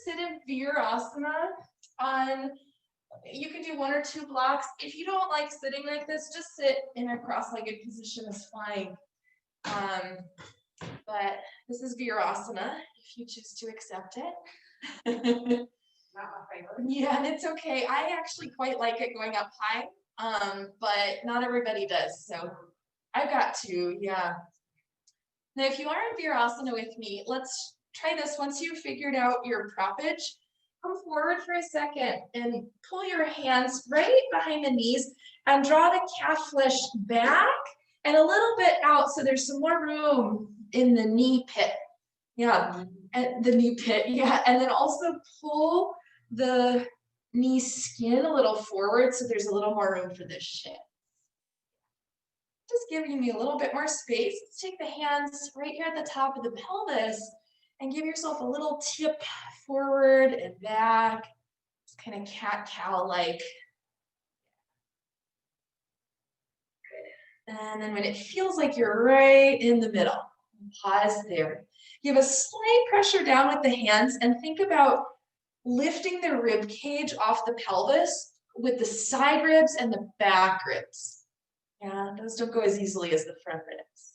sit in Virasana on, you can do 1 or 2 blocks. If you don't like sitting like this, just sit in a cross-legged position is fine. But this is Virasana, if you choose to accept it. Not my favorite. Yeah, and it's okay. I actually quite like it going up high, but not everybody does. So I've got to, yeah. Now, if you are in Virasana with me, let's try this. Once you've figured out your proppage, come forward for a second and pull your hands right behind the knees and draw the calf flesh back and a little bit out so there's some more room in the knee pit. Yeah, and the knee pit, yeah. And then also pull the knee skin a little forward so there's a little more room for the shin. Just giving me a little bit more space. Let's take the hands right here at the top of the pelvis and give yourself a little tip forward and back. It's kind of cat-cow-like. Good. And then when it feels like you're right in the middle, pause there. Give a slight pressure down with the hands and think about lifting the rib cage off the pelvis with the side ribs and the back ribs. Yeah, those don't go as easily as the front ribs.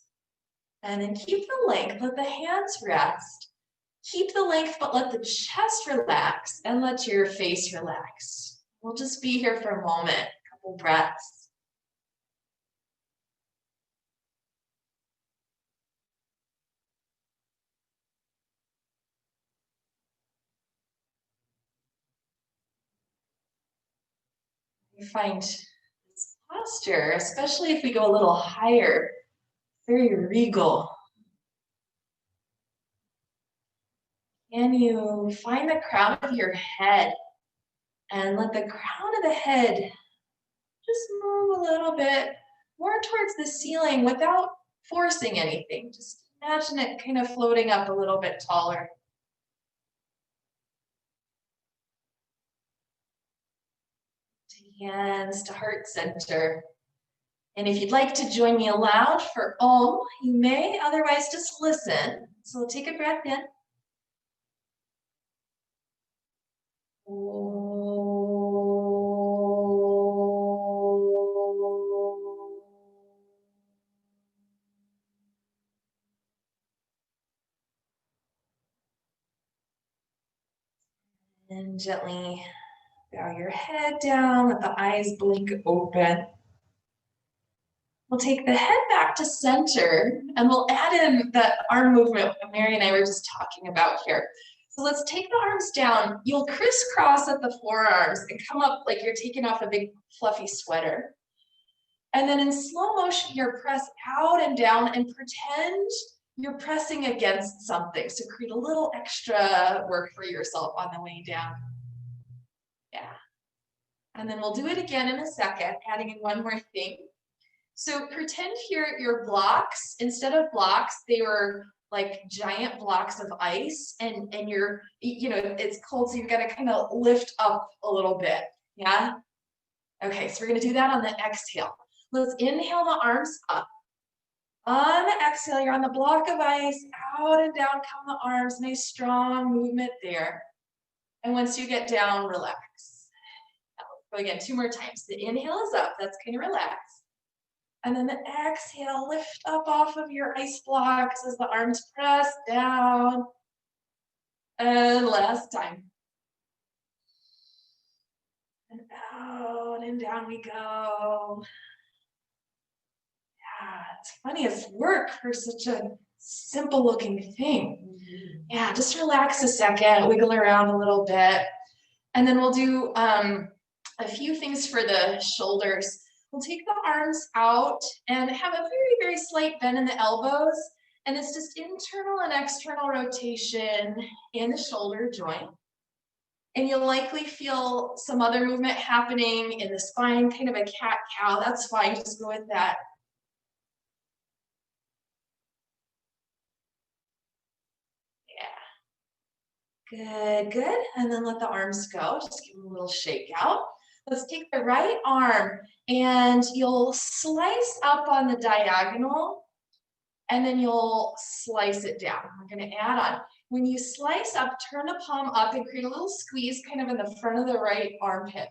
And then keep the length, let the hands rest. Keep the length, but let the chest relax and let your face relax. We'll just be here for a moment, a couple breaths. You find this posture, especially if we go a little higher, very regal. Can you find the crown of your head and let the crown of the head just move a little bit more towards the ceiling without forcing anything. Just imagine it kind of floating up a little bit taller. Hands to heart center. And if you'd like to join me aloud for Om, you may, otherwise just listen. So take a breath in. And gently bow your head down, let the eyes blink open. We'll take the head back to center and we'll add in that arm movement Mary and I were just talking about here. So let's take the arms down. You'll crisscross at the forearms and come up like you're taking off a big fluffy sweater. And then in slow motion, you're press out and down and pretend you're pressing against something. So create a little extra work for yourself on the way down. Yeah. And then we'll do it again in a second, adding in one more thing. So pretend here your blocks, instead of blocks, they were like giant blocks of ice and you're, it's cold, so you've got to kind of lift up a little bit, yeah? Okay, so we're gonna do that on the exhale. Let's inhale the arms up. On the exhale, you're on the block of ice, out and down come the arms, nice strong movement there. And once you get down, relax. Go again, 2 more times. The inhale is up, that's kind of relaxed. And then the exhale, lift up off of your ice blocks as the arms press down. And last time. And out and down we go. Yeah, it's funny, it's work for such a simple looking thing. Yeah, just relax a second, wiggle around a little bit. And then we'll do a few things for the shoulders. We'll take the arms out and have a very, very slight bend in the elbows. And it's just internal and external rotation in the shoulder joint. And you'll likely feel some other movement happening in the spine, kind of a cat-cow. That's fine, just go with that. Yeah. Good, good. And then let the arms go. Just give them a little shake out. Let's take the right arm and you'll slice up on the diagonal and then you'll slice it down. We're going to add on. When you slice up, turn the palm up and create a little squeeze kind of in the front of the right armpit.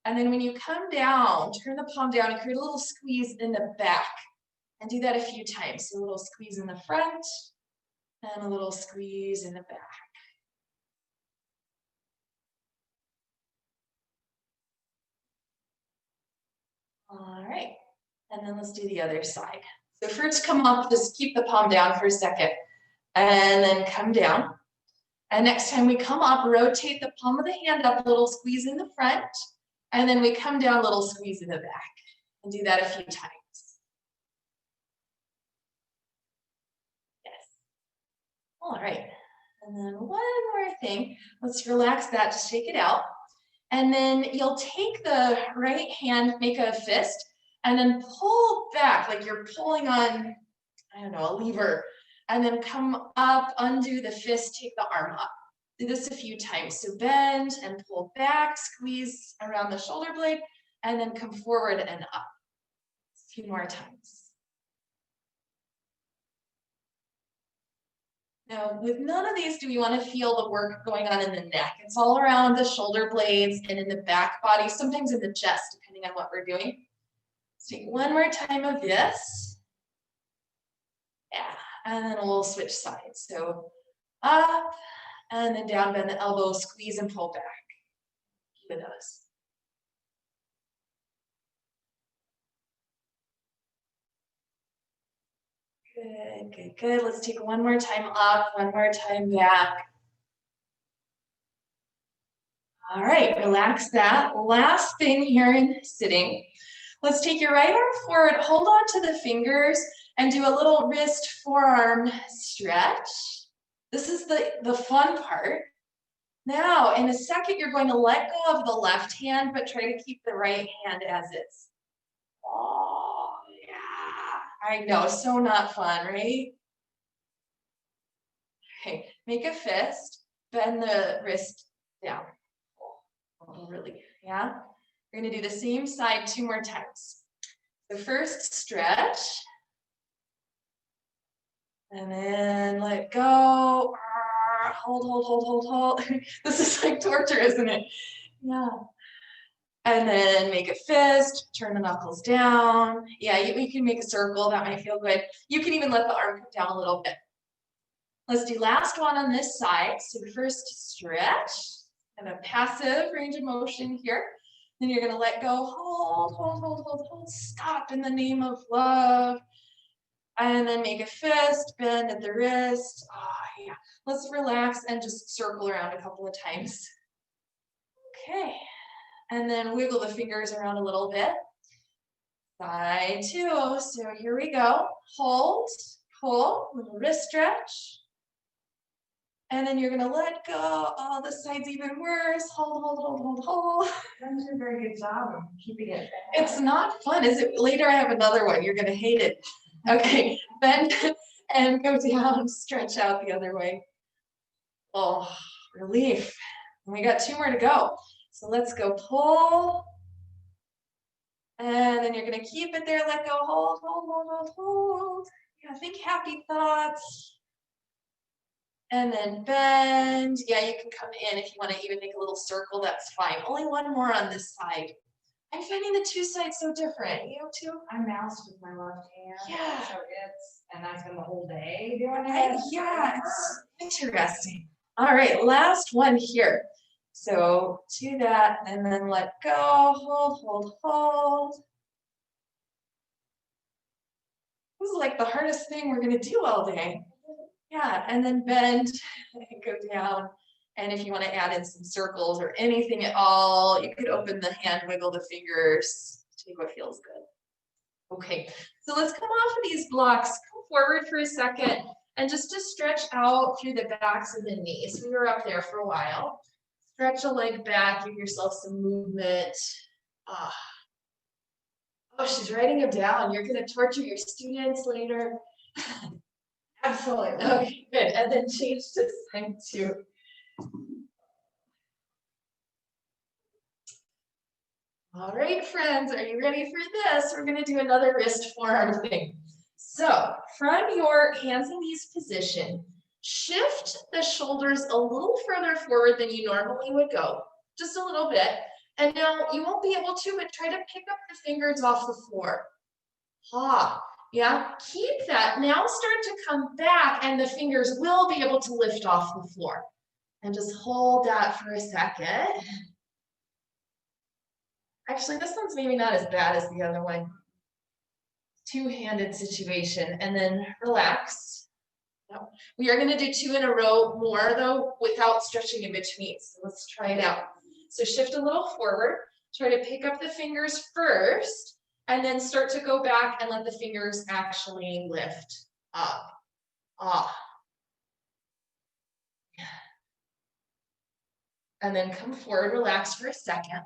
And then when you come down, turn the palm down and create a little squeeze in the back. And do that a few times. So a little squeeze in the front and a little squeeze in the back. All right, and then let's do the other side. So first come up, just keep the palm down for a second, and then come down. And next time we come up, rotate the palm of the hand up, a little squeeze in the front, and then we come down, little squeeze in the back. And do that a few times. Yes. All right, and then one more thing. Let's relax that, just shake it out. And then you'll take the right hand, make a fist, and then pull back like you're pulling on, I don't know, a lever. And then come up, undo the fist, take the arm up. Do this a few times. So bend and pull back, squeeze around the shoulder blade, and then come forward and up. A few more times. Now, with none of these do we want to feel the work going on in the neck. It's all around the shoulder blades and in the back body, sometimes in the chest, depending on what we're doing. Let's take one more time of this. Yeah, and then we'll switch sides. So up and then down, bend the elbow, squeeze and pull back. Keep it those. Good, good, good. Let's take one more time up, one more time back. All right, relax that. Last thing here in sitting. Let's take your right arm forward, hold on to the fingers, and do a little wrist forearm stretch. This is the fun part. Now, in a second, you're going to let go of the left hand, but try to keep the right hand as is. Oh, yeah. I know, so not fun, right? Okay, make a fist, bend the wrist down. Really, yeah? We're gonna do the same side 2 more times. So first, stretch. And then let go. Hold, hold, hold, hold, hold. This is like torture, isn't it? Yeah. And then make a fist, turn the knuckles down. Yeah, you can make a circle, that might feel good. You can even let the arm come down a little bit. Let's do last one on this side. So first stretch, and a passive range of motion here. Then you're gonna let go, hold, hold, hold, hold, hold, stop in the name of love. And then make a fist, bend at the wrist. Oh, yeah. Let's relax and just circle around a couple of times. Okay. And then wiggle the fingers around a little bit. Side 2. So here we go. Hold, pull, little wrist stretch. And then you're gonna let go. Oh, this side's even worse. Hold, hold, hold, hold, hold. That was a very good job of keeping it. It's not fun, is it? Later I have another one. You're gonna hate it. Okay, bend and go down, stretch out the other way. Oh, relief. And we got 2 more to go. So let's go pull. And then you're gonna keep it there, let go, hold, hold, hold, hold, hold. Yeah, think happy thoughts. And then bend. Yeah, you can come in if you want to even make a little circle, that's fine. Only one more on this side. I'm finding the 2 sides so different. You too? I mouse with my left hand. Yeah. So and I spend the whole day doing Right? it. Yeah, it's interesting. All right, last one here. So do that and then let go, hold, hold, hold. This is like the hardest thing we're gonna do all day. Yeah, and then bend and go down. And if you want to add in some circles or anything at all, you could open the hand, wiggle the fingers, take what feels good. Okay, so let's come off of these blocks, come forward for a second, and just to stretch out through the backs of the knees. We were up there for a while. Stretch a leg back, give yourself some movement. Oh, she's writing them down. You're going to torture your students later. Absolutely. Okay, good. And then change to side 2. All right, friends, are you ready for this? We're going to do another wrist forearm thing. So from your hands and knees position, Shift the shoulders a little further forward than you normally would go, just a little bit. And now you won't be able to, but try to pick up the fingers off the floor. Yeah, keep that. Now start to come back and the fingers will be able to lift off the floor. And just hold that for a second. Actually, this one's maybe not as bad as the other one. Two-handed situation, and then relax. We are gonna do 2 in a row more though, without stretching in between. So let's try it out. So shift a little forward, try to pick up the fingers first, and then start to go back and let the fingers actually lift up. And then come forward, relax for a second.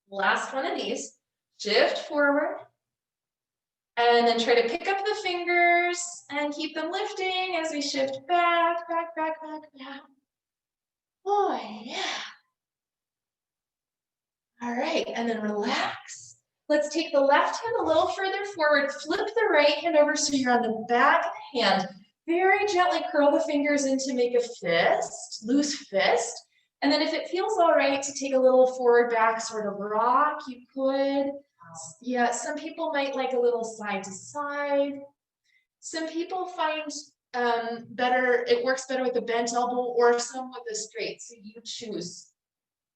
Last one of these, shift forward, and then try to pick up the fingers and keep them lifting as we shift back. Oh, yeah. All right, and then relax. Let's take the left hand a little further forward, flip the right hand over so you're on the back of the hand. Very gently curl the fingers in to make a fist, loose fist. And then if it feels all right to take a little forward back sort of rock, you could. Yeah, some people might like a little side to side. Some people find it works better with a bent elbow or some with a straight, so you choose.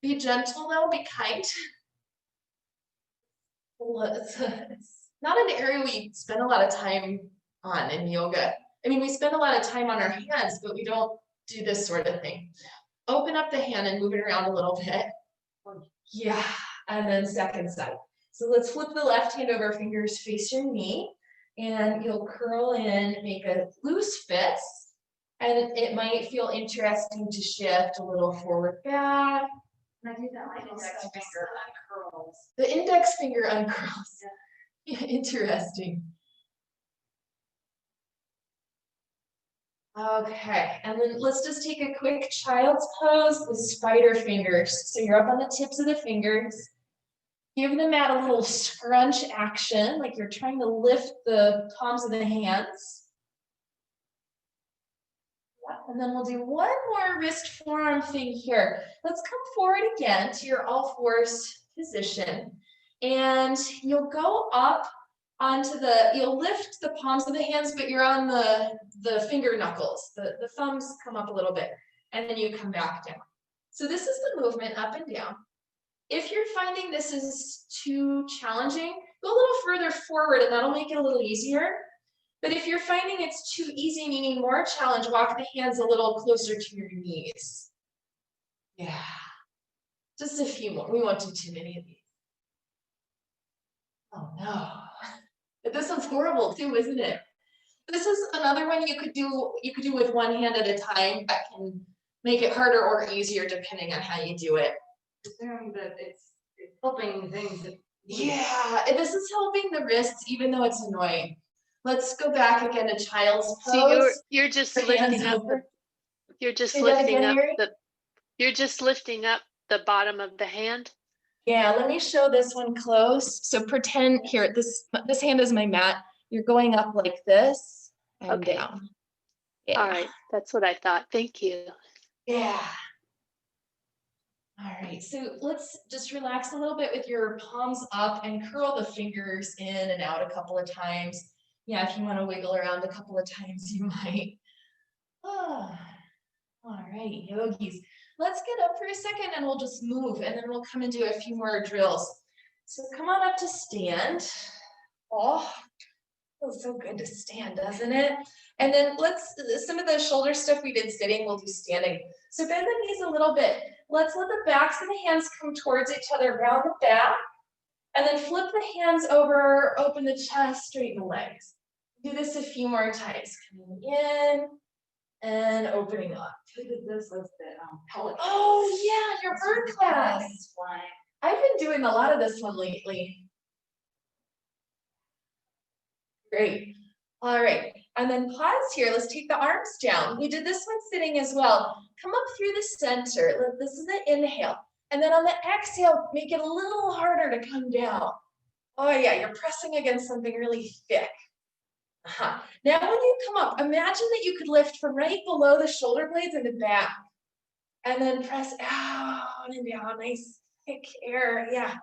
Be gentle though, be kind. It's not an area we spend a lot of time on in yoga. I mean, we spend a lot of time on our hands, but we don't do this sort of thing. Open up the hand and move it around a little bit. Yeah, and then second side. So let's flip the left hand over, fingers face your knee, and you'll curl in, make a loose fist. And it might feel interesting to shift a little forward back. And I do that, my index finger uncurls. The index finger uncurls. Yeah, interesting. Okay, and then let's just take a quick child's pose with spider fingers. So you're up on the tips of the fingers. Give the mat a little scrunch action, like you're trying to lift the palms of the hands. And then we'll do one more wrist forearm thing here. Let's come forward again to your all fours position. And you'll go up onto you'll lift the palms of the hands, but you're on the finger knuckles. The thumbs come up a little bit, and then you come back down. So this is the movement up and down. If you're finding this is too challenging, go a little further forward and that'll make it a little easier. But if you're finding it's too easy, meaning more challenge, walk the hands a little closer to your knees. Yeah, just a few more. We won't do too many of these. Oh no, but this one's horrible too, isn't it? This is another one you could do with one hand at a time that can make it harder or easier depending on how you do it. Assume that it's helping things. Yeah, and this is helping the wrists, even though it's annoying. Let's go back again to child's pose. So you're just Your hands lifting up over. you're just Say that lifting again, up Mary? you're just lifting up the bottom of the hand. Yeah, let me show this one close. So pretend here, this hand is my mat. You're going up like this and Okay. down. Yeah. All right, that's what I thought. Thank you. Yeah. All right, so let's just relax a little bit with your palms up and curl the fingers in and out a couple of times. Yeah, if you want to wiggle around a couple of times, you might. Oh. All right, yogis. Let's get up for a second and we'll just move and then we'll come and do a few more drills. So come on up to stand. Oh, feels so good to stand, doesn't it? And then some of the shoulder stuff we did sitting, we'll do standing. So bend the knees a little bit. Let's let the backs of the hands come towards each other, round the back, and then flip the hands over, open the chest, straighten the legs. Do this a few more times. Coming in and opening up. Who did this with the pellet? Oh yeah, your bird class. Flying. I've been doing a lot of this one lately. Great. All right, and then pause here. Let's take the arms down. We did this one sitting as well. Come up through the center. This is the inhale. And then on the exhale, make it a little harder to come down. Oh yeah, you're pressing against something really thick. Now when you come up, imagine that you could lift from right below the shoulder blades and the back. And then press out and down, nice thick air, yeah.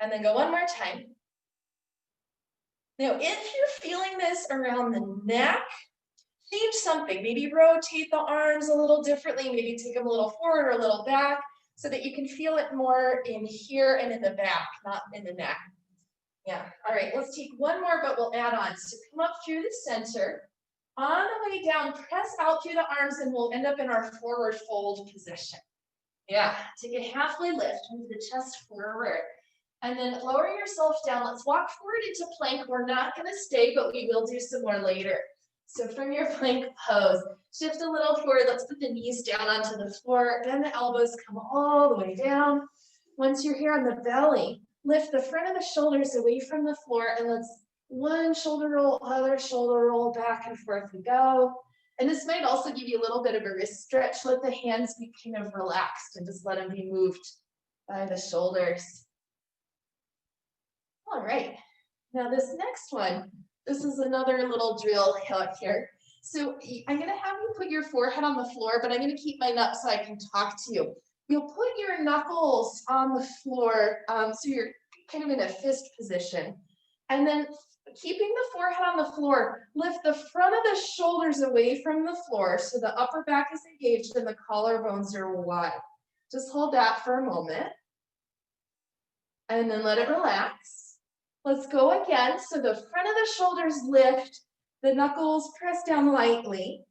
And then go one more time. Now, if you're feeling this around the neck, change something. Maybe rotate the arms a little differently, maybe take them a little forward or a little back so that you can feel it more in here and in the back, not in the neck. Yeah, all right, let's take one more, but we'll add on. So come up through the center. On the way down, press out through the arms and we'll end up in our forward fold position. Yeah, take a halfway lift, move the chest forward. And then lower yourself down. Let's walk forward into plank. We're not gonna stay, but we will do some more later. So from your plank pose, shift a little forward. Let's put the knees down onto the floor. Bend the elbows, come all the way down. Once you're here on the belly, lift the front of the shoulders away from the floor and let's one shoulder roll, other shoulder roll, back and forth we go. And this might also give you a little bit of a wrist stretch. Let the hands be kind of relaxed and just let them be moved by the shoulders. All right, now this next one, this is another little drill here. So I'm gonna have you put your forehead on the floor, but I'm gonna keep mine up so I can talk to you. You'll put your knuckles on the floor, so you're kind of in a fist position. And then keeping the forehead on the floor, lift the front of the shoulders away from the floor so the upper back is engaged and the collarbones are wide. Just hold that for a moment. And then let it relax. Let's go again. So the front of the shoulders lift, the knuckles press down lightly.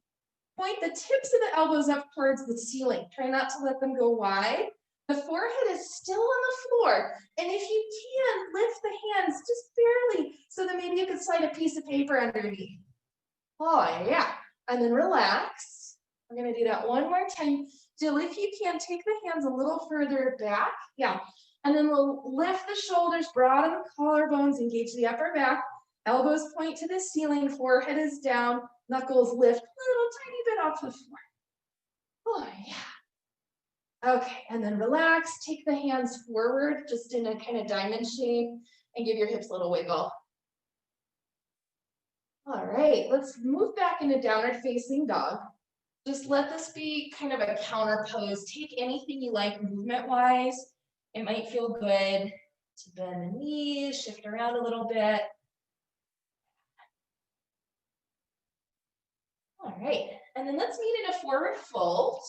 Point the tips of the elbows up towards the ceiling. Try not to let them go wide. The forehead is still on the floor. And if you can, lift the hands just barely so that maybe you could slide a piece of paper underneath. Oh, yeah. And then relax. We're going to do that one more time. Jill, if you can, take the hands a little further back. Yeah. And then we'll lift the shoulders, broaden the collarbones, engage the upper back. Elbows point to the ceiling, forehead is down, knuckles lift a little tiny bit off the floor. Oh, yeah. Okay, and then relax, take the hands forward, just in a kind of diamond shape, and give your hips a little wiggle. All right, let's move back into downward facing dog. Just let this be kind of a counter pose. Take anything you like movement-wise. It might feel good to bend the knees, shift around a little bit. All right, and then let's meet in a forward fold.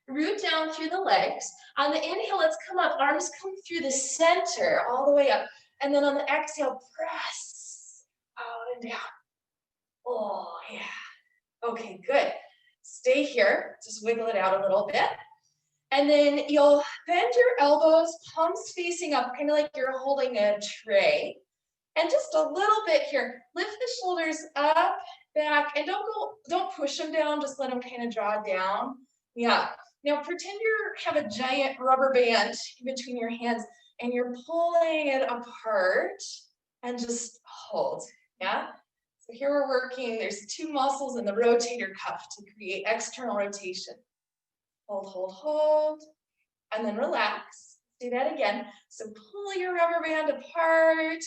Root down through the legs. On the inhale, let's come up. Arms come through the center all the way up. And then on the exhale, press out and down. Oh, yeah. Okay, good. Stay here. Just wiggle it out a little bit. And then you'll bend your elbows, palms facing up, kind of like you're holding a tray. And just a little bit here. Lift the shoulders up, back, and don't push them down, just let them kind of draw down. Yeah. Now pretend you have a giant rubber band in between your hands and you're pulling it apart and just hold. Yeah. So here we're working, there's two muscles in the rotator cuff to create external rotation. Hold, hold, hold, and then relax. Do that again. So pull your rubber band apart.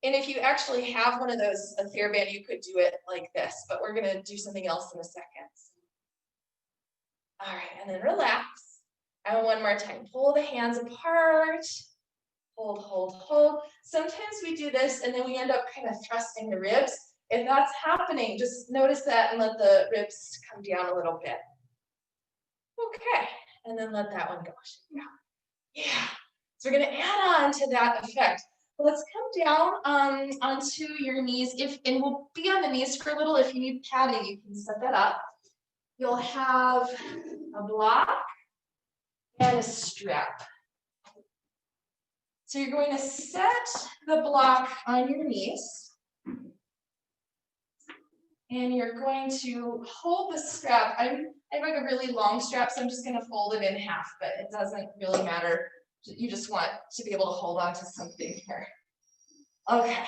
And if you actually have one of those, a TheraBand, you could do it like this, but we're gonna do something else in a second. All right, and then relax. And one more time, pull the hands apart. Hold, hold, hold. Sometimes we do this and then we end up kind of thrusting the ribs. If that's happening, just notice that and let the ribs come down a little bit. Okay, and then let that one go. Yeah. So we're gonna add on to that effect. Let's come down onto your knees, and we'll be on the knees for a little. If you need padding, you can set that up. You'll have a block and a strap. So you're going to set the block on your knees. And you're going to hold the strap. I have like a really long strap, so I'm just going to fold it in half, but it doesn't really matter. You just want to be able to hold on to something here. Okay,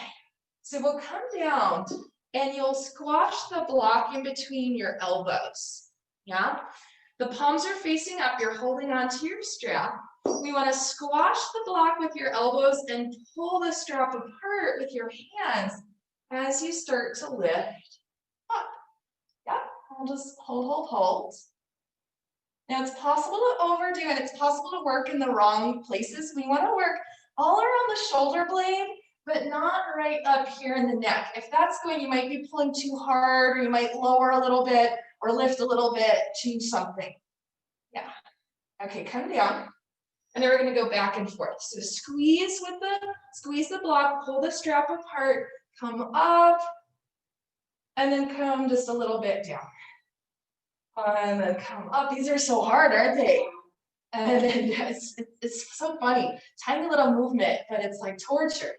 so we'll come down and you'll squash the block in between your elbows. Yeah, the palms are facing up. You're holding onto your strap. We want to squash the block with your elbows and pull the strap apart with your hands. as you start to lift up. Yep, I'll just hold. Now it's possible to overdo and it's possible to work in the wrong places. We want to work all around the shoulder blade, but not right up here in the neck. If that's going, you might be pulling too hard, or you might lower a little bit or lift a little bit, change something. Yeah. Okay, come down. And then we're going to go back and forth. So squeeze the block, pull the strap apart, come up, and then come just a little bit down. And then come up. These are so hard, aren't they? And then it's so funny. Tiny little movement, but it's like torture.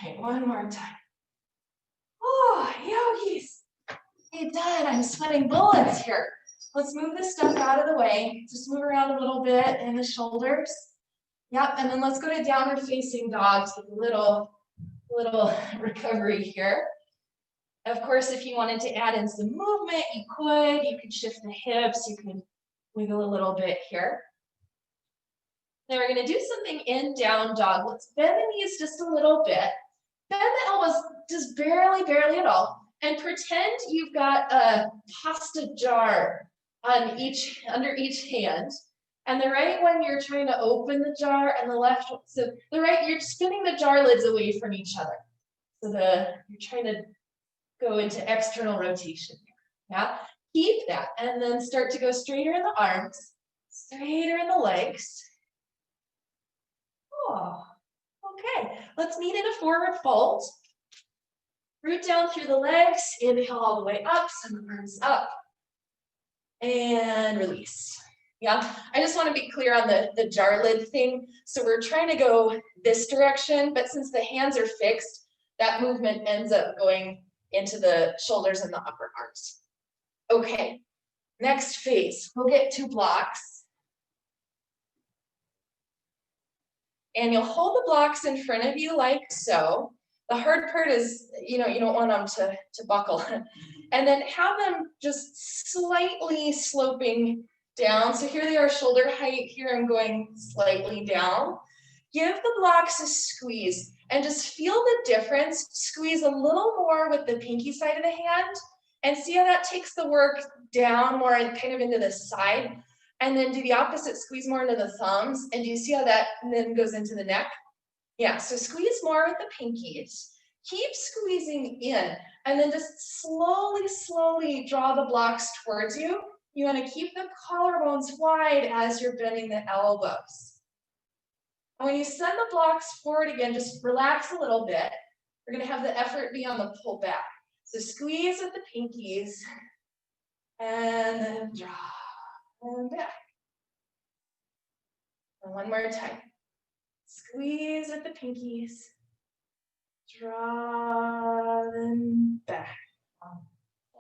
All right, one more time. Oh, yogis. Hey, done. I'm sweating bullets here. Let's move this stuff out of the way. Just move around a little bit in the shoulders. Yep, and then let's go to downward facing dog. Take a little recovery here. Of course, if you wanted to add in some movement, you could. You could shift the hips. You can wiggle a little bit here. Now we're going to do something in down dog. Let's bend the knees just a little bit. Bend the elbows just barely at all. And pretend you've got a pasta jar on under each hand. And the right one, you're trying to open the jar, and the left one, so the right, you're spinning the jar lids away from each other. So you're trying to go into external rotation here. Yeah, keep that, and then start to go straighter in the arms, straighter in the legs. Oh, okay. Let's meet in a forward fold. Root down through the legs, inhale all the way up, send the arms up, and release. Yeah, I just want to be clear on the jar lid thing. So we're trying to go this direction, but since the hands are fixed, that movement ends up going into the shoulders and the upper arms. Okay, next phase, we'll get 2 blocks. And you'll hold the blocks in front of you like so. The hard part is, you don't want them to buckle. And then have them just slightly sloping down. So here they are, shoulder height. Here I'm going slightly down. Give the blocks a squeeze and just feel the difference. Squeeze a little more with the pinky side of the hand and see how that takes the work down more and kind of into the side. And then do the opposite, squeeze more into the thumbs. And do you see how that then goes into the neck? Yeah, so squeeze more with the pinkies. Keep squeezing in, and then just slowly draw the blocks towards you. You want to keep the collarbones wide as you're bending the elbows. And when you send the blocks forward again, just relax a little bit. We're going to have the effort be on the pull back. So squeeze with the pinkies, and then draw and back. And one more time. Squeeze with the pinkies, draw them back.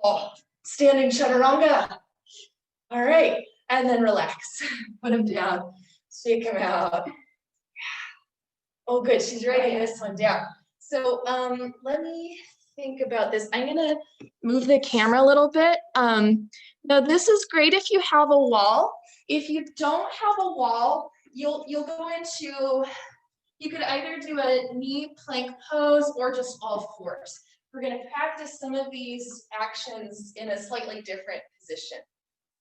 Oh, standing chaturanga. All right, and then relax. Put them down, shake them out. Oh, good, she's writing this one down. So let me think about this. I'm gonna move the camera a little bit. Now this is great if you have a wall. If you don't have a wall, you'll go into, you could either do a knee plank pose or just all fours. We're going to practice some of these actions in a slightly different position.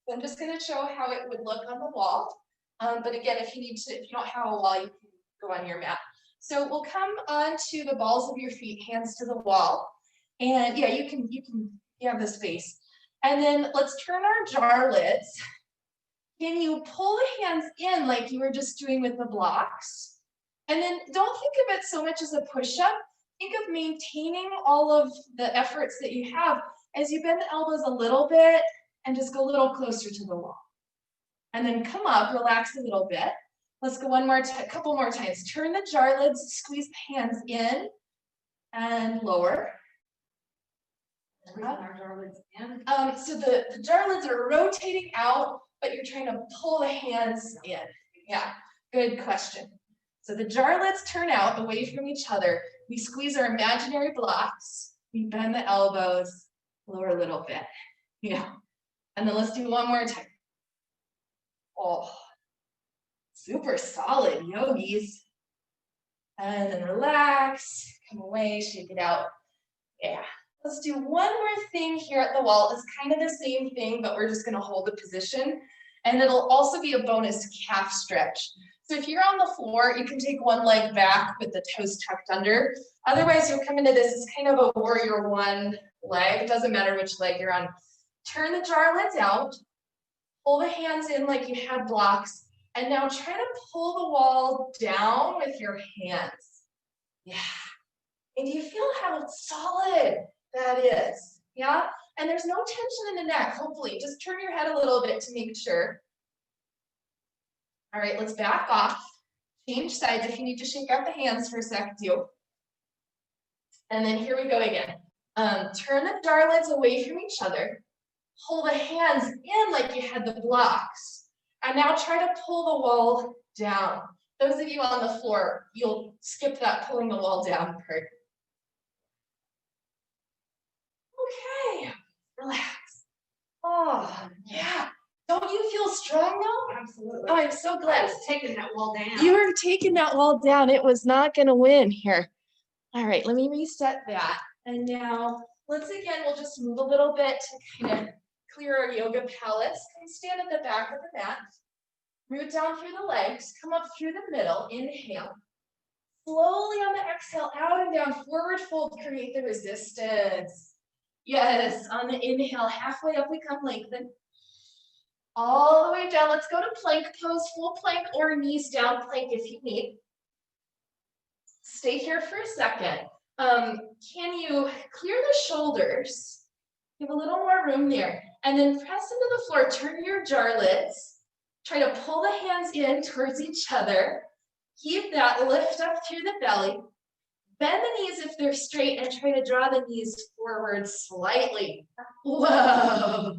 So I'm just going to show how it would look on the wall. But again, if you don't have a wall, you can go on your mat. So we'll come onto the balls of your feet, hands to the wall. And yeah, you have the space. And then let's turn our jar lids. Can you pull the hands in like you were just doing with the blocks? And then don't think of it so much as a push-up. Think of maintaining all of the efforts that you have as you bend the elbows a little bit and just go a little closer to the wall. And then come up, relax a little bit. Let's go a couple more times. Turn the jar lids, squeeze the hands in and lower. So the jar lids are rotating out, but you're trying to pull the hands in. Yeah, good question. So the jar lids turn out away from each other. We squeeze our imaginary blocks. We bend the elbows, lower a little bit. Yeah. And then let's do one more time. Oh, super solid, yogis. And then relax, come away, shake it out. Yeah. Let's do one more thing here at the wall. It's kind of the same thing, but we're just gonna hold the position. And it'll also be a bonus calf stretch. So if you're on the floor, you can take one leg back with the toes tucked under. Otherwise, you'll come into this as kind of a warrior one leg. It doesn't matter which leg you're on. Turn the jar lids out. Pull the hands in like you had blocks. And now try to pull the wall down with your hands. Yeah. And do you feel how solid that is? Yeah? And there's no tension in the neck, hopefully. Just turn your head a little bit to make sure. All right, let's back off. Change sides. If you need to shake out the hands for a sec, do. And then here we go again. Turn the jar lids away from each other. Pull the hands in like you had the blocks. And now try to pull the wall down. Those of you on the floor, you'll skip that pulling the wall down part. Okay, relax. Oh, yeah. Don't you feel strong now? Absolutely. Oh, I'm so I glad. was taking that wall down. You were taking that wall down. It was not going to win here. All right, let me reset that. And now, we'll just move a little bit to kind of clear our yoga palace. And stand at the back of the mat. Root down through the legs. Come up through the middle. Inhale. Slowly on the exhale, out and down. Forward fold, create the resistance. Yes, on the inhale, halfway up we come, lengthen. All the way down, let's go to plank pose, full plank or knees down plank if you need. Stay here for a second. Can you clear the shoulders? You have a little more room there. And then press into the floor, turn your jar lids. Try to pull the hands in towards each other. Keep that, lift up through the belly. Bend the knees if they're straight and try to draw the knees forward slightly. Whoa.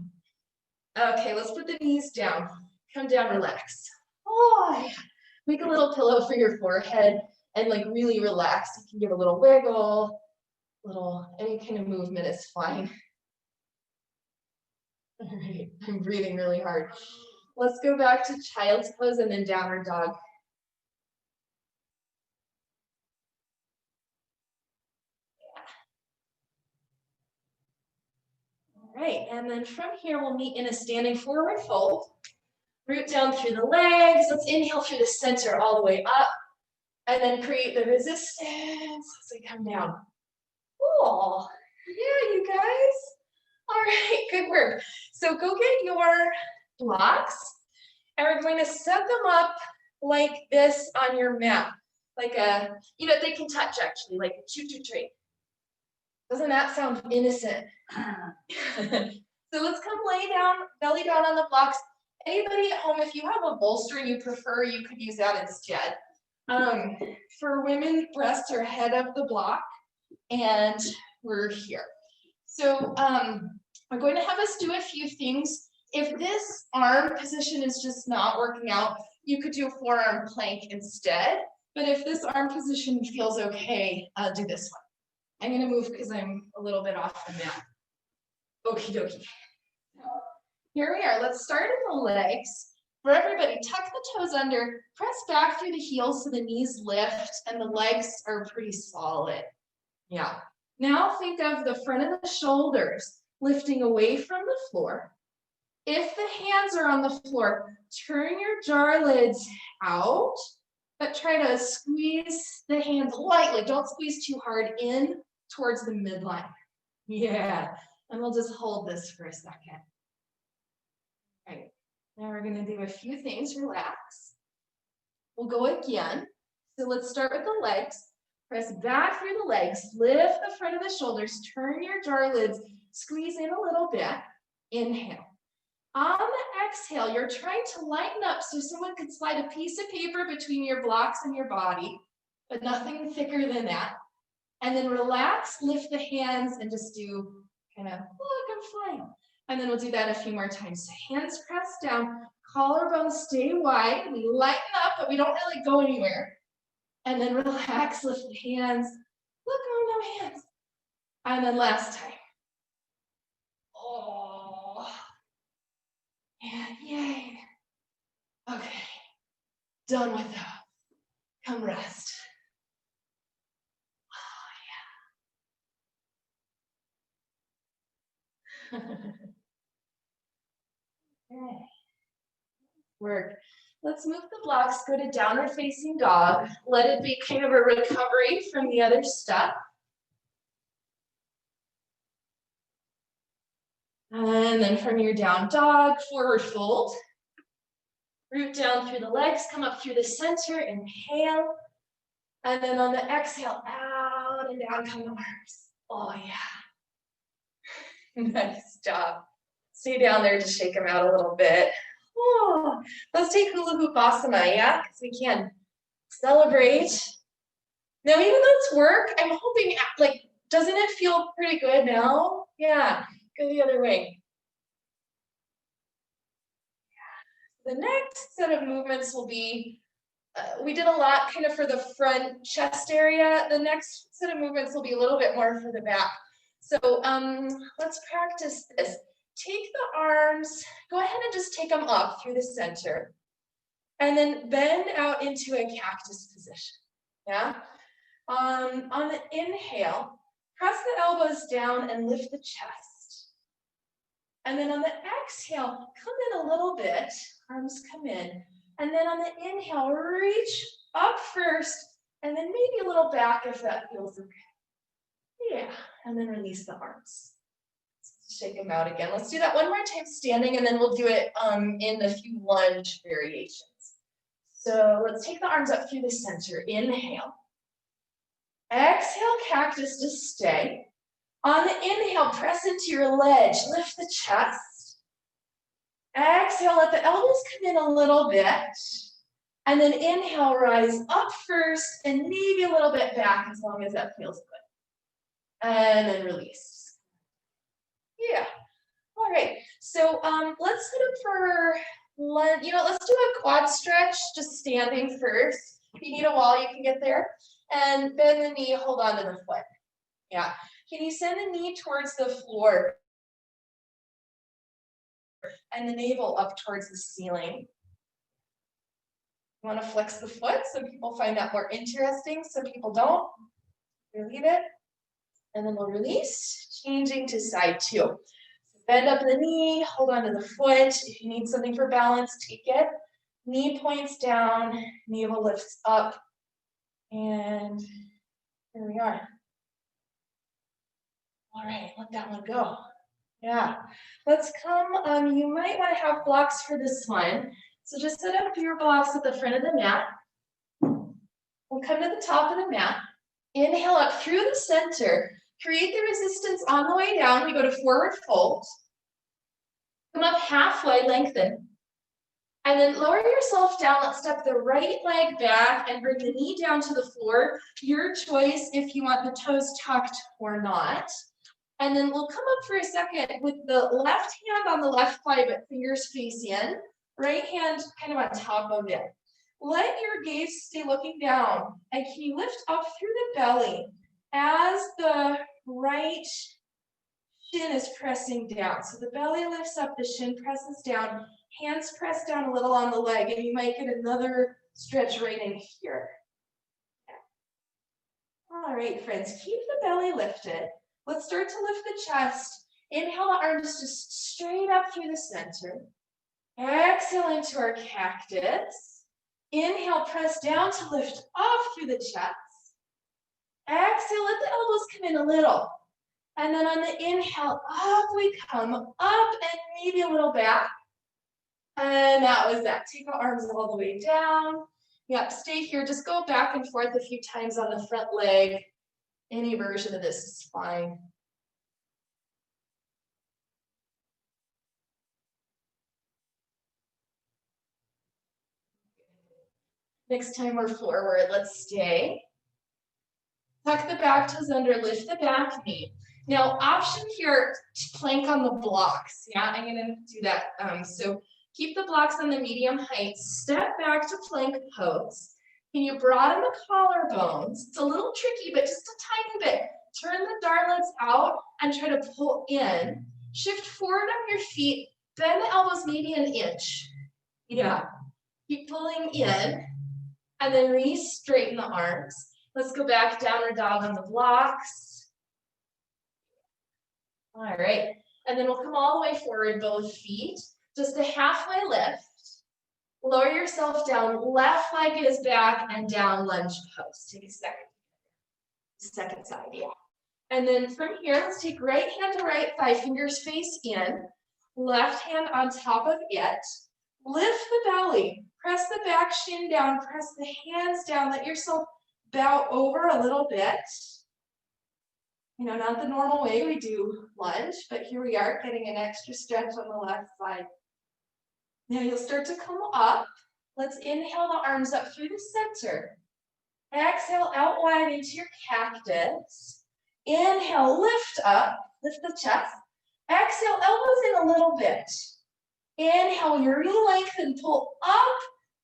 Okay, let's put the knees down. Come down, relax. Oh, yeah. Make a little pillow for your forehead and like really relax. You can give a little wiggle, any kind of movement is fine. All right, I'm breathing really hard. Let's go back to child's pose and then downward dog. All right, and then from here, we'll meet in a standing forward fold. Root down through the legs. Let's inhale through the center all the way up. And then create the resistance as we come down. Cool. Yeah, you guys. All right, good work. So go get your blocks. And we're going to set them up like this on your mat. Like they can touch actually, like a choo-choo-train. Doesn't that sound innocent? So let's come lay down, belly down on the blocks. Anybody at home, if you have a bolster you prefer, you could use that instead. For women, breasts are head of the block, and we're here. So I'm going to have us do a few things. If this arm position is just not working out, you could do a forearm plank instead. But if this arm position feels okay, do this one. I'm going to move because I'm a little bit off the mat. Okie dokie. Here we are. Let's start in the legs. For everybody, tuck the toes under, press back through the heels so the knees lift and the legs are pretty solid. Yeah. Now think of the front of the shoulders lifting away from the floor. If the hands are on the floor, turn your jar lids out, but try to squeeze the hands lightly. Don't squeeze too hard in towards the midline. Yeah. And we'll just hold this for a second. All right. Now we're going to do a few things. Relax. We'll go again. So let's start with the legs. Press back through the legs. Lift the front of the shoulders. Turn your jar lids. Squeeze in a little bit. Inhale. On the exhale, you're trying to lighten up so someone could slide a piece of paper between your blocks and your body, but nothing thicker than that. And then relax, lift the hands, and just do kind of, look, I'm flying. And then we'll do that a few more times. Hands pressed down, collarbones stay wide. We lighten up, but we don't really go anywhere. And then relax, lift the hands. Look, oh, no hands. And then last time. Oh. And yay. Okay. Done with that. Come rest. Okay. Work. Let's move the blocks, go to downward facing dog. Let it be kind of a recovery from the other step. And then from your down dog, forward fold. Root down through the legs, come up through the center, inhale. And then on the exhale, out and down come the arms. Oh yeah. Nice job. Stay down there to shake them out a little bit. Oh, let's take hula hoop asana, yeah? Because we can celebrate. Now, even though it's work, I'm hoping, like, doesn't it feel pretty good now? Yeah, go the other way. The next set of movements will be, we did a lot kind of for the front chest area. The next set of movements will be a little bit more for the back. So let's practice this. Take the arms, go ahead and just take them up through the center. And then bend out into a cactus position, yeah? On the inhale, press the elbows down and lift the chest. And then on the exhale, come in a little bit, arms come in. And then on the inhale, reach up first, and then maybe a little back if that feels okay. Yeah, and then release the arms. Shake them out again. Let's do that one more time standing, and then we'll do it in a few lunge variations. So let's take the arms up through the center. Inhale. Exhale, cactus to stay. On the inhale, press into your ledge. Lift the chest. Exhale, let the elbows come in a little bit. And then inhale, rise up first, and maybe a little bit back as long as that feels good. And then release. Yeah. All right. So let's set up for lunge. Let's do a quad stretch, just standing first. If you need a wall, you can get there. And bend the knee, hold on to the foot. Yeah. Can you send the knee towards the floor? And the navel up towards the ceiling. You want to flex the foot. Some people find that more interesting. Some people don't. Leave it. And then we'll release, changing to side two. Bend up the knee, hold on to the foot. If you need something for balance, take it. Knee points down, navel lifts up. And here we are. All right, let that one go. Yeah, let's come. You might want to have blocks for this one. So just set up your blocks at the front of the mat. We'll come to the top of the mat. Inhale up through the center. Create the resistance on the way down. We go to forward fold. Come up halfway, lengthen. And then lower yourself down. Let's step the right leg back and bring the knee down to the floor. Your choice if you want the toes tucked or not. And then we'll come up for a second with the left hand on the left thigh, but fingers face in. Right hand kind of on top of it. Let your gaze stay looking down. And can you lift up through the belly as the right shin is pressing down. So the belly lifts up, the shin presses down, hands press down a little on the leg, and you might get another stretch right in here. All right, friends, keep the belly lifted. Let's start to lift the chest. Inhale the arms just straight up through the center. Exhale into our cactus. Inhale, press down to lift off through the chest. Exhale, let the elbows come in a little. And then on the inhale, up we come, up and maybe a little back. And that was that. Take the arms all the way down. Yep, stay here. Just go back and forth a few times on the front leg. Any version of this is fine. Next time we're forward, let's stay. Tuck the back toes under, lift the back knee. Now, option here, plank on the blocks. Yeah, I'm gonna do that. So keep the blocks on the medium height, step back to plank pose. Can you broaden the collarbones? It's a little tricky, but just a tiny bit. Turn the dartlets out and try to pull in. Shift forward on your feet, bend the elbows maybe an inch. Yeah, keep pulling in, and then re-straighten the arms. Let's go back, downward dog on the blocks. All right, And then we'll come all the way forward, both feet, just a halfway lift. Lower yourself down, left leg is back and down lunge pose. Take a second side, yeah. And then from here, let's take right hand to right thigh, fingers face in, left hand on top of it. Lift the belly, press the back shin down, press the hands down, let yourself bow over a little bit. You know, not the normal way we do lunge, but here we are getting an extra stretch on the left side. Now you'll start to come up. Let's inhale the arms up through the center. Exhale out wide into your cactus. Inhale, lift up, lift the chest. Exhale, elbows in a little bit. Inhale, re-lengthen, pull up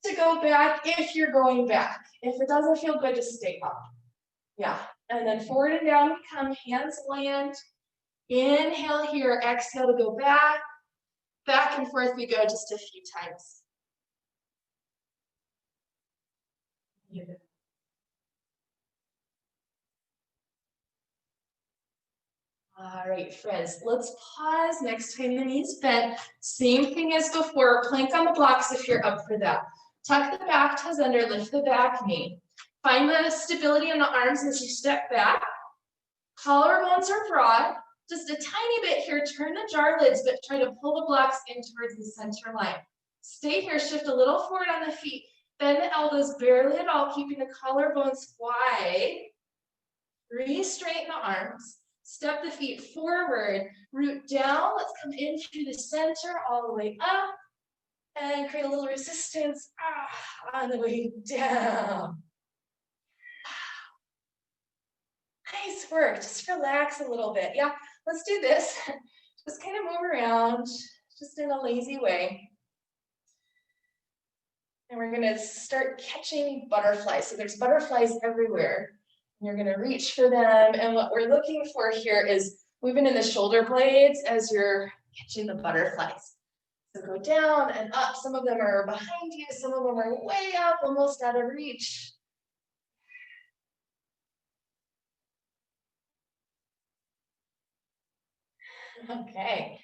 to go back if you're going back. If it doesn't feel good, just stay up. Yeah, and then forward and down we come, hands land. Inhale here, exhale to go back. Back and forth we go just a few times. All right, friends, let's pause. Next time the knees bent. Same thing as before, plank on the blocks if you're up for that. Tuck the back toes under, lift the back knee. Find the stability in the arms as you step back. Collarbones are broad. Just a tiny bit here, turn the jar lids, but try to pull the blocks in towards the center line. Stay here, shift a little forward on the feet. Bend the elbows barely at all, keeping the collarbones wide. Re-straighten the arms. Step the feet forward, root down. Let's come in through the center, all the way up. And create a little resistance on the way down. Nice work, just relax a little bit. Yeah, let's do this. Just kind of move around, just in a lazy way. And we're gonna start catching butterflies. So there's butterflies everywhere. And you're gonna reach for them. And what we're looking for here is moving in the shoulder blades as you're catching the butterflies. So go down and up. Some of them are behind you, some of them are way up, almost out of reach. Okay,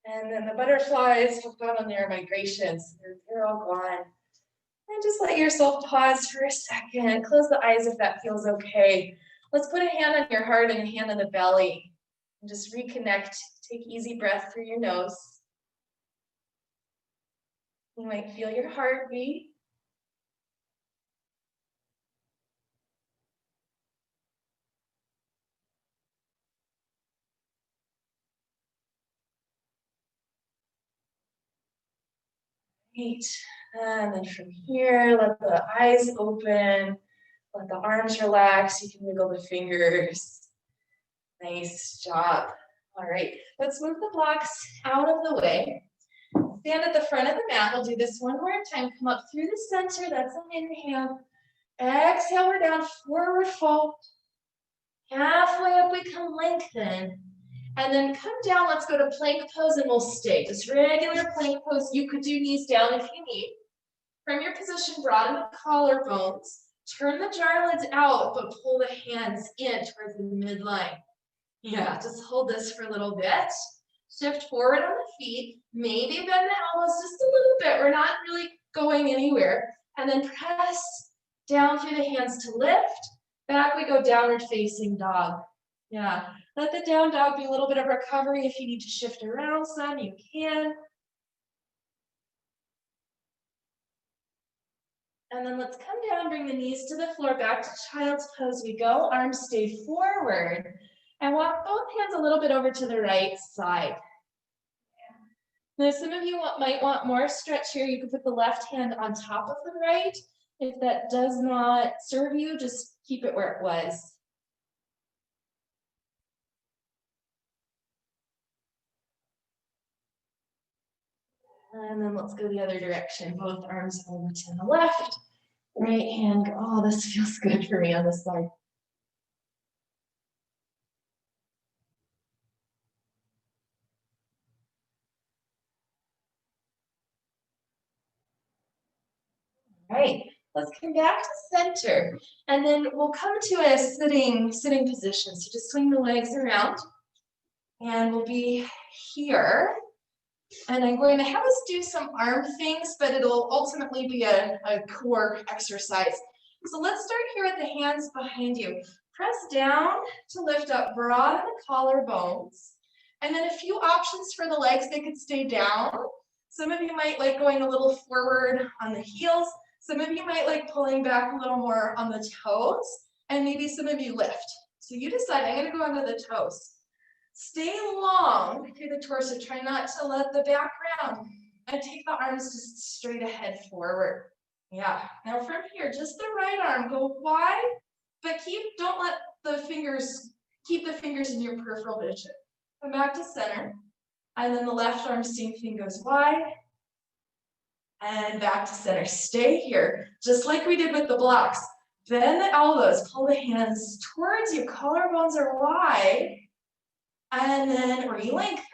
and then the butterflies have gone on their migrations. They're all gone. And just let yourself pause for a second. Close the eyes if that feels okay. Let's put a hand on your heart and a hand on the belly. And just reconnect. Take easy breath through your nose. You might feel your heartbeat. Great. And then from here, let the eyes open, let the arms relax. You can wiggle the fingers. Nice job. All right, let's move the blocks out of the way. Stand at the front of the mat. We'll do this one more time. Come up through the center. That's an inhale. Exhale, we're down, forward fold. Halfway up, we come lengthen. And then come down, let's go to plank pose and we'll stay. Just regular plank pose. You could do knees down if you need. From your position, broaden the collarbones. Turn the jar lids out, but pull the hands in towards the midline. Yeah, just hold this for a little bit. Shift forward on the feet. Maybe bend the elbows just a little bit. We're not really going anywhere. And then press down through the hands to lift. Back we go, downward facing dog. Yeah, let the down dog be a little bit of recovery. If you need to shift around some, you can. And then let's come down, bring the knees to the floor, back to child's pose we go. Arms stay forward. And walk both hands a little bit over to the right side. Now, some of you might want more stretch here. You can put the left hand on top of the right. If that does not serve you, just keep it where it was. And then let's go the other direction. Both arms over to the left. Right hand, oh, this feels good for me on this side. All right, let's come back to center. And then we'll come to a sitting position. So just swing the legs around. And we'll be here. And I'm going to have us do some arm things, but it'll ultimately be a core exercise. So let's start here with the hands behind you. Press down to lift up, broaden the collarbones. And then a few options for the legs, they could stay down. Some of you might like going a little forward on the heels. Some of you might like pulling back a little more on the toes. And maybe some of you lift. So you decide, I'm gonna go onto the toes. Stay long through the torso. Try not to let the back round. And take the arms just straight ahead forward. Yeah, now from here, just the right arm, go wide, but don't let the fingers, keep the fingers in your peripheral vision. Come back to center, and then the left arm, same thing, goes wide, and back to center. Stay here, just like we did with the blocks. Bend the elbows, pull the hands towards you, collarbones are wide, and then re-lengthen.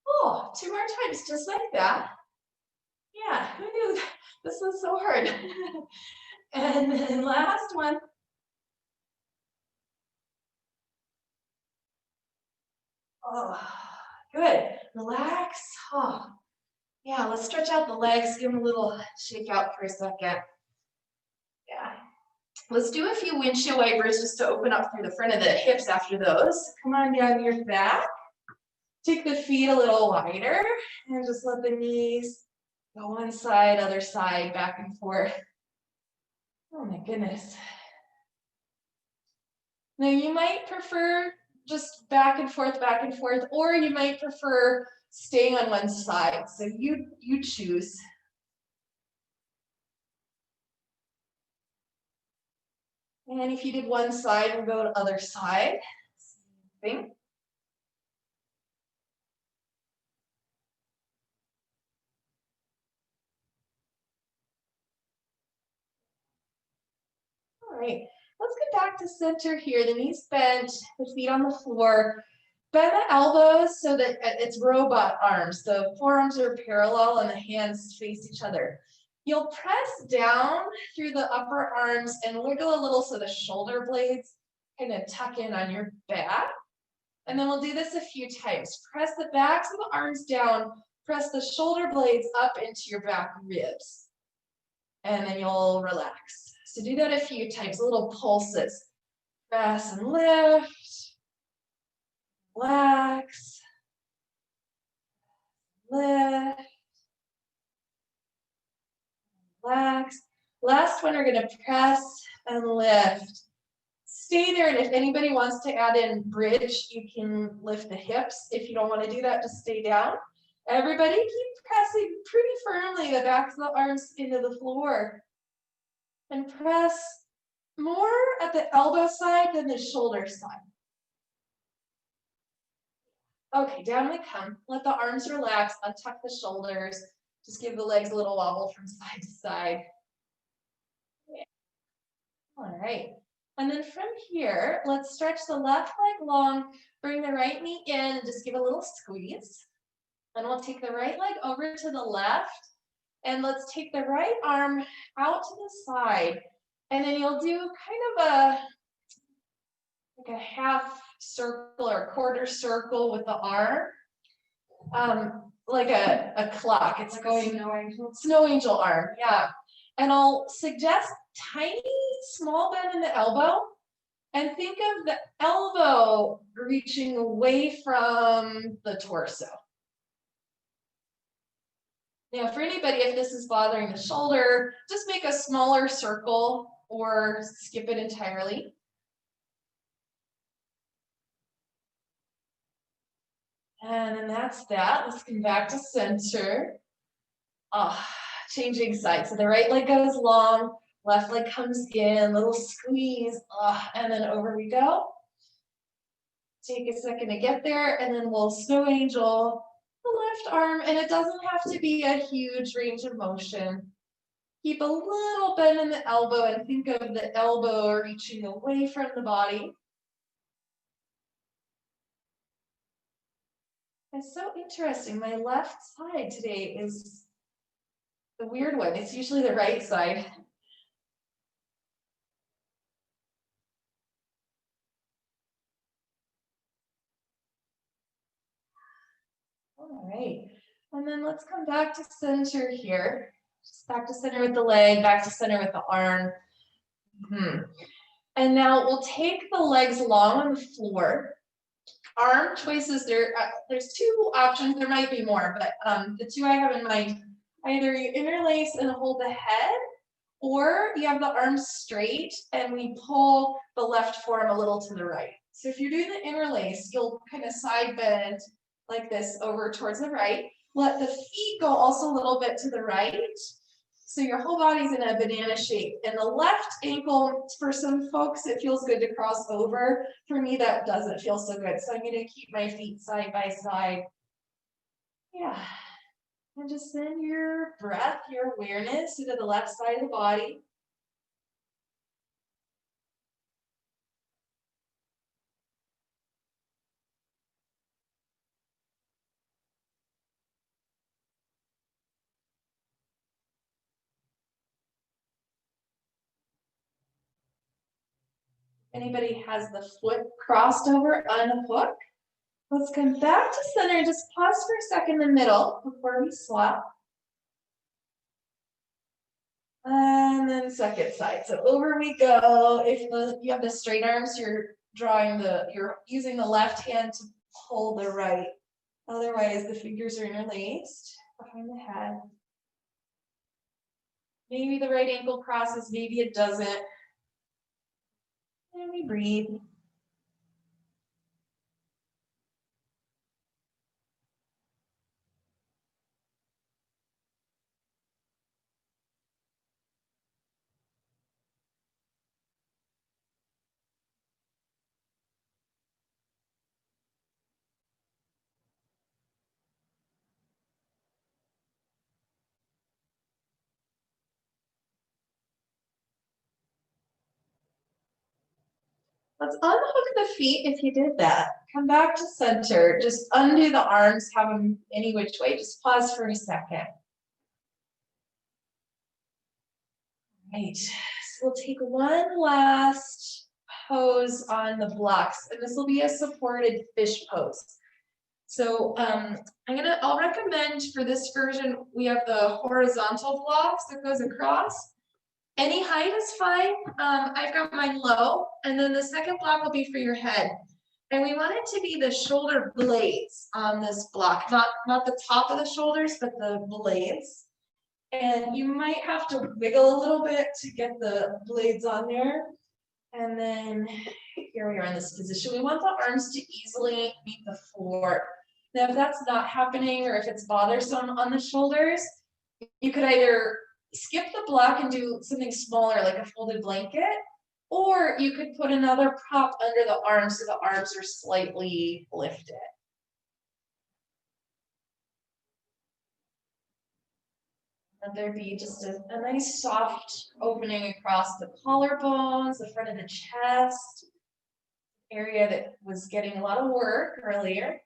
Oh, 2 more times, just like that. Yeah, who knew that? This was so hard. And then last one. Oh, good. Relax. Oh, yeah, let's stretch out the legs. Give them a little shake out for a second. Yeah. Let's do a few windshield wipers just to open up through the front of the hips after those. Come on down your back. Take the feet a little wider and just let the knees go one side, other side, back and forth. Oh my goodness. Now you might prefer just back and forth, or you might prefer staying on one side. So you choose. And if you did one side, we'll go to other side. Same thing. All right, let's get back to center here. The knees bent, the feet on the floor. Bend the elbows so that it's robot arms. The forearms are parallel and the hands face each other. You'll press down through the upper arms and wiggle a little so the shoulder blades kind of tuck in on your back. And then we'll do this a few times. Press the backs of the arms down, press the shoulder blades up into your back ribs. And then you'll relax. So do that a few times, little pulses. Press and lift, relax, lift, relax. Last one, we're gonna press and lift. Stay there, and if anybody wants to add in bridge, you can lift the hips. If you don't want to do that, just stay down. Everybody keep pressing pretty firmly the backs of the arms into the floor. And press more at the elbow side than the shoulder side. Okay, down we come. Let the arms relax, untuck the shoulders. Just give the legs a little wobble from side to side. Yeah. All right. And then from here, let's stretch the left leg long, bring the right knee in, and just give a little squeeze. And we'll take the right leg over to the left, and let's take the right arm out to the side. And then you'll do kind of like a half circle or a quarter circle with the arm. Like a clock. It's like going snow angel arm, yeah. And I'll suggest tiny, small bend in the elbow, and think of the elbow reaching away from the torso. Now, for anybody, if this is bothering the shoulder, just make a smaller circle or skip it entirely. And then that's that. Let's come back to center. Changing sides. So the right leg goes long, left leg comes in, little squeeze, and then over we go. Take a second to get there, and then we'll snow angel the left arm, and it doesn't have to be a huge range of motion. Keep a little bend in the elbow and think of the elbow reaching away from the body. It's so interesting. My left side today is the weird one. It's usually the right side. All right, and then let's come back to center here. Just back to center with the leg, back to center with the arm. And now we'll take the legs long on the floor. Arm choices, there's two options, there might be more, but the two I have in mind, either you interlace and hold the head, or you have the arms straight and we pull the left forearm a little to the right. So if you're doing the interlace, you'll kind of side bend like this over towards the right. Let the feet go also a little bit to the right. So your whole body's in a banana shape. And the left ankle, for some folks, it feels good to cross over. For me, that doesn't feel so good. So I'm gonna keep my feet side by side. Yeah. And just send your breath, your awareness to the left side of the body. Anybody has the foot crossed over, unhook. Let's come back to center. Just pause for a second in the middle before we swap. And then second side. So over we go. If you have the straight arms, you're using the left hand to pull the right. Otherwise, the fingers are interlaced behind the head. Maybe the right ankle crosses, maybe it doesn't. And we breathe. Let's unhook the feet if you did that. Come back to center. Just undo the arms, have them any which way. Just pause for a second. Right. So we'll take one last pose on the blocks, and this will be a supported fish pose. So I'll recommend for this version, we have the horizontal blocks that goes across. Any height is fine. I've got mine low, and then the second block will be for your head. And we want it to be the shoulder blades on this block, not the top of the shoulders, but the blades. And you might have to wiggle a little bit to get the blades on there. And then here we are in this position. We want the arms to easily meet the floor. Now, if that's not happening or if it's bothersome on the shoulders, you could either skip the block and do something smaller like a folded blanket, or you could put another prop under the arms so the arms are slightly lifted. Let there be just a nice soft opening across the collarbones, the front of the chest, area that was getting a lot of work earlier.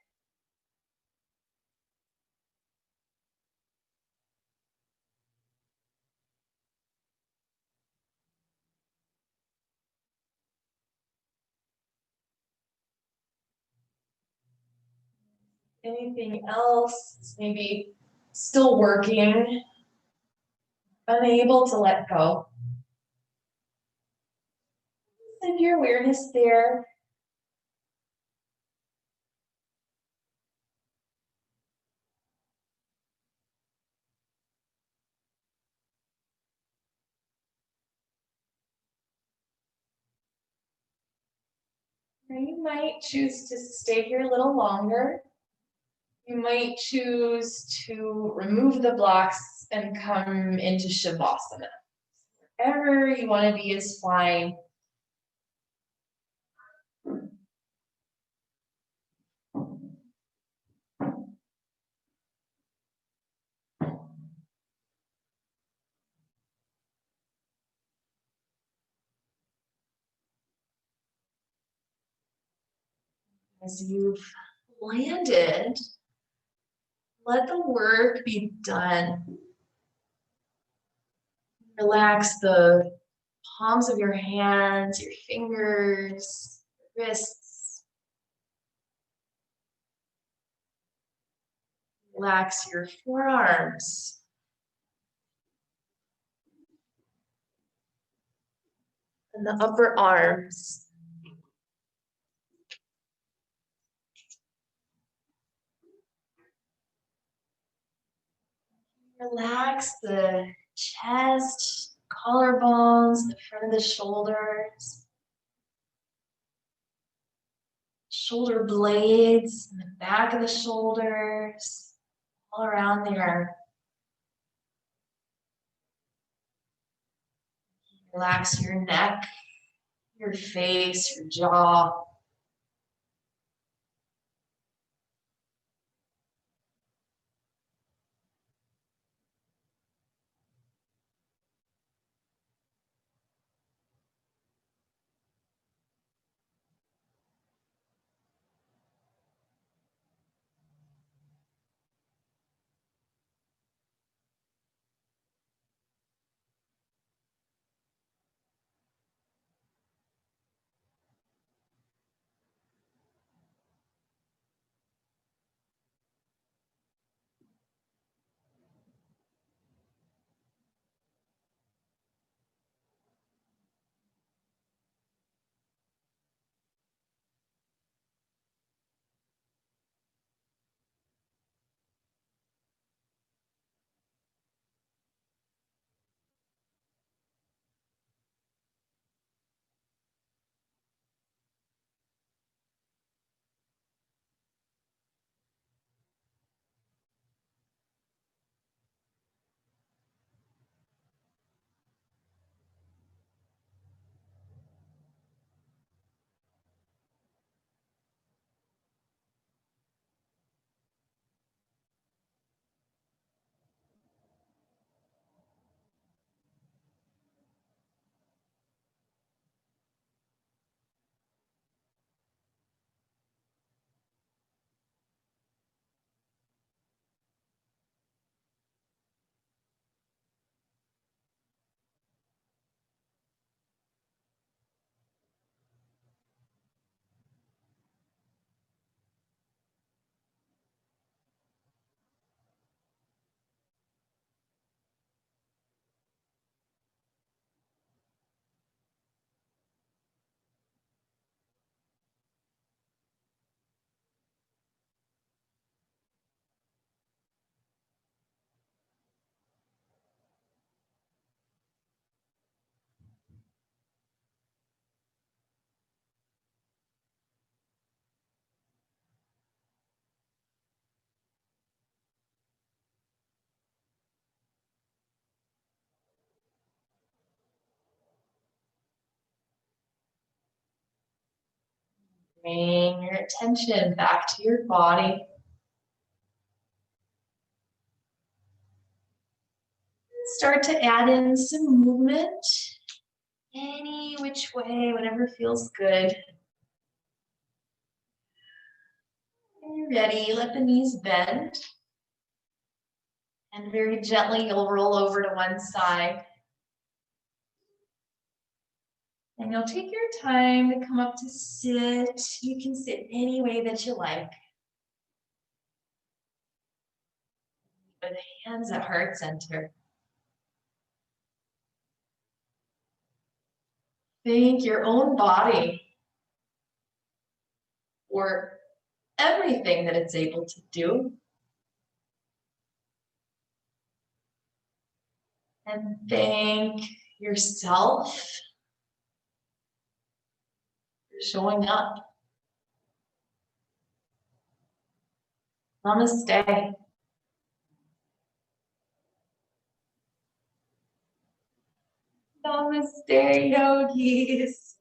Anything else? Maybe still working, unable to let go. Send your awareness there. Or you might choose to stay here a little longer. You might choose to remove the blocks and come into Shavasana. Wherever you want to be is fine. As you've landed, let the work be done. Relax the palms of your hands, your fingers, wrists. Relax your forearms. And the upper arms. Relax the chest, collarbones, the front of the shoulders. Shoulder blades, and the back of the shoulders, all around there. Relax your neck, your face, your jaw. Bring your attention back to your body. Start to add in some movement, any which way, whatever feels good. When you're ready, let the knees bend. And very gently, you'll roll over to one side. And you'll take your time to come up to sit. You can sit any way that you like. With hands at heart center. Thank your own body for everything that it's able to do. And thank yourself for showing up. Namaste. Namaste, yogis.